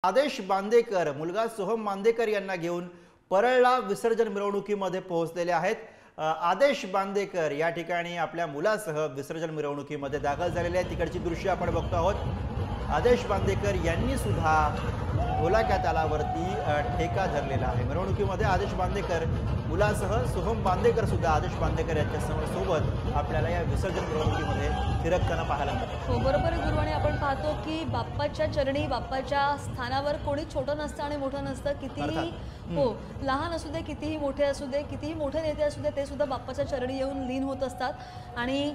आदेश बांदेकर मुलगा सोहम बांदेकर यांना घेऊन परळला विसर्जन मिरवणुकीमध्ये पोहोचलेले आहेत। आदेश बांदेकर या ठिकाणी आपल्या मुलासह विसर्जन मिरवणुकीमध्ये दाखल झालेले आहेत। तिकडची दृश्य आपण बघतो आहोत। आदेश बांदेकर यांनी सुद्धा ढोलाक्या तालावरती ठेका धरलेला आहे। मिरवणुकीमध्ये आदेश बांदेकर मुलासह सोहम बांदेकर सुद्धा आदेश बांदेकर यांच्या सोबत आपल्याला या विसर्जन मिरवणुकीमध्ये थिरकताना पाहायला मिळतं। हो बरोबर आहे गुरुवाणी आपण पाहतो की बाप्पाच्या चरणी बाप्पाच्या स्थानावर कोणी छोटं नसतं आणि मोठं नसतं। कितीही हो लहान असू दे कितीही मोठे असू दे कितीही मोठे नेते असू दे ते सुद्धा बाप्पाच्या चरणी येऊन लीन होत असतात। आणि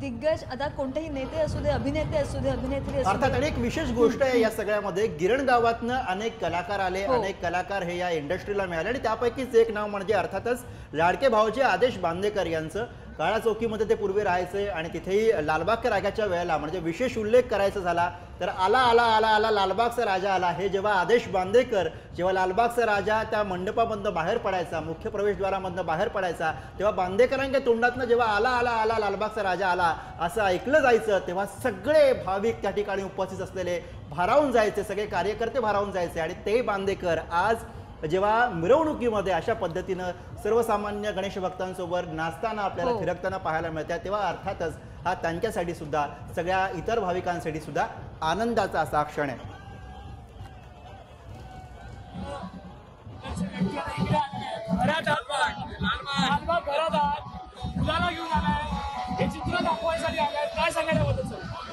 दिग्गज आता कोणतेही नेते असू दे अभिनेते असू दे अभिनेत्री असू दे। अर्थात एक विशेष गोष्ट आहे या सगळ्यामध्ये गिरण गावातनं अनेक कलाकार आले। अनेक कलाकार हे या इंडस्ट्रीला मिळाले आणि त्यापैकीच एक नाव म्हणजे अर्थातच लाडके भाऊचे आदेश बांदेकर यांचं। काळा चौकीमध्ये ते पूर्वी राहायचे आणि तिथेही लालबागच्या राजाच्या वेळेला म्हणजे विशेष उल्लेख करायचा झाला तर आला आला आला आला लालबागचा राजा आला। हे जेव्हा आदेश बांदेकर जेव्हा लालबागचा राजा त्या मंडपामधनं बाहेर पडायचा मुख्य प्रवेशद्वारामधनं बाहेर पडायचा तेव्हा बांदेकरांच्या तोंडातनं जेव्हा आला आला आला लालबागचा राजा आला असं ऐकलं जायचं तेव्हा सगळे भाविक त्या ठिकाणी उपस्थित असलेले भारावून जायचे। सगळे कार्यकर्ते भारावून जायचे आणि ते बांदेकर आज जेव्हा मिरवणुकीमध्ये अशा पद्धतीनं सर्वसामान्य गणेश भक्तांसोबत नाचताना आपल्याला थिरकताना पाहायला मिळतात तेव्हा अर्थातच हा त्यांच्यासाठी सुद्धा सगळ्या इतर भाविकांसाठी सुद्धा आनंदाचा असा क्षण आहे।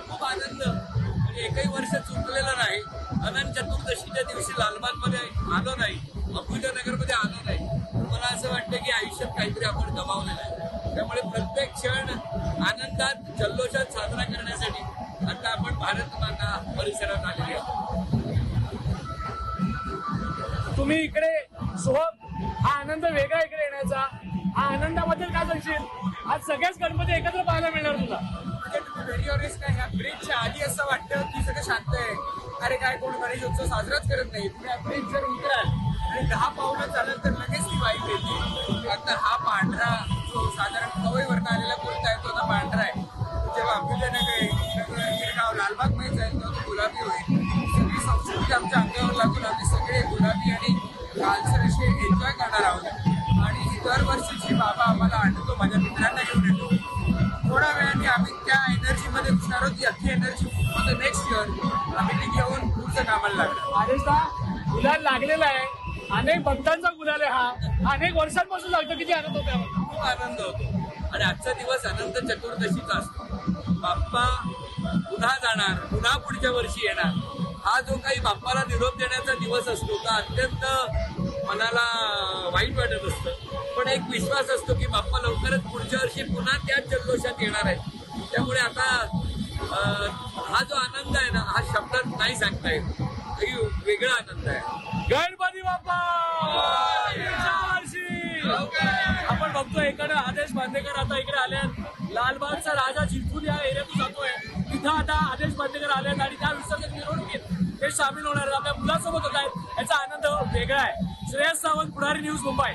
खूप आनंद आणि एकही वर्ष चुकलेलं नाही। अनंत चतुर्दशीच्या दिवशी लालबागमध्ये आलो नाही अभुजनगरमध्ये आलो नाही मला असं वाटतं की आयुष्यात काहीतरी आपण गमावलेलं आहे। त्यामुळे प्रत्येक क्षण आनंदात जल्लोषात साजरा करण्यासाठी आता आपण भारत माता परिसरात आलेले आहोत। तुम्ही इकडे सोहम हा आनंद वेगळा इकडे येण्याचा हा आनंदाबद्दल काय सांगशील? आज सगळेच गणपती एकत्र पाहायला मिळणार तुला। व्हेरी ऑनेस्ट ह्या ब्रिजच्या आधी असं वाटतं की सगळं शांत आहे। अरे काय कोण गणेश उत्सव साजराच करत नाही। तुम्ही ब्रिज जर उतराल आणि 10 पावलं चालत तर लगेच ती वाईट येते। आता हा पांढरा जो साधारण कवईवरनं आलेला कुर्ता आहे तो आता पांढरा आहे। जेव्हा अभ्युदयनगर गिरगाव लालबाग जाईल तेव्हा तो गुलाबी होईल। सगळी संस्कृती आमच्या अंगावर लागून आम्ही सगळे गुलाबी आणि लालसर असे एन्जॉय करणार आहोत। आणि ही दरवर्षीची बाबा आम्हाला आणतो माझ्या मित्रांना घेऊन येतो। थोड्या वेळाने आम्ही त्या एनर्जीमध्ये घुसणार आहोत। ती अख्खी energy for the next year आम्ही ती घेऊन पुढचं कामाला लागलो। आदेशदा गुलाल लागलेला आहे अनेक भक्तांचा गुलाल आहे हा अनेक वर्षांपासून लागतो। किती आनंद होतो? खूप आनंद होतो आणि आजचा दिवस अनंत चतुर्दशीचा असतो। बाप्पा पुन्हा जाणार पुन्हा पुढच्या वर्षी येणार हा जो काही बाप्पाला निरोप देण्याचा दिवस असतो तो अत्यंत मनाला वाईट वाटत असतं पण एक विश्वास असतो की बाप्पा लवकरच पुढच्या वर्षी पुन्हा त्याच जल्लोषात येणार आहे। त्यामुळे आता हा जो आनंद आहे ना हा शब्दात नाही सांगता येत। वेगळा आनंद आहे। गणपती बाप्पा आपण बघतोय इकडे आदेश बांदेकर आता इकडे आले लालबागचा राजा जिंकून या एरियातून जातोय तिथं आता आदेश बांदेकर आले आणि त्या विसर्जन मिरवणुकीत ते सामील होणार आहेत। आपल्या मुलासोबत होत आहेत याचा आनंद वेगळा आहे। श्रेयस सावंत पुढारी न्यूज मुंबई।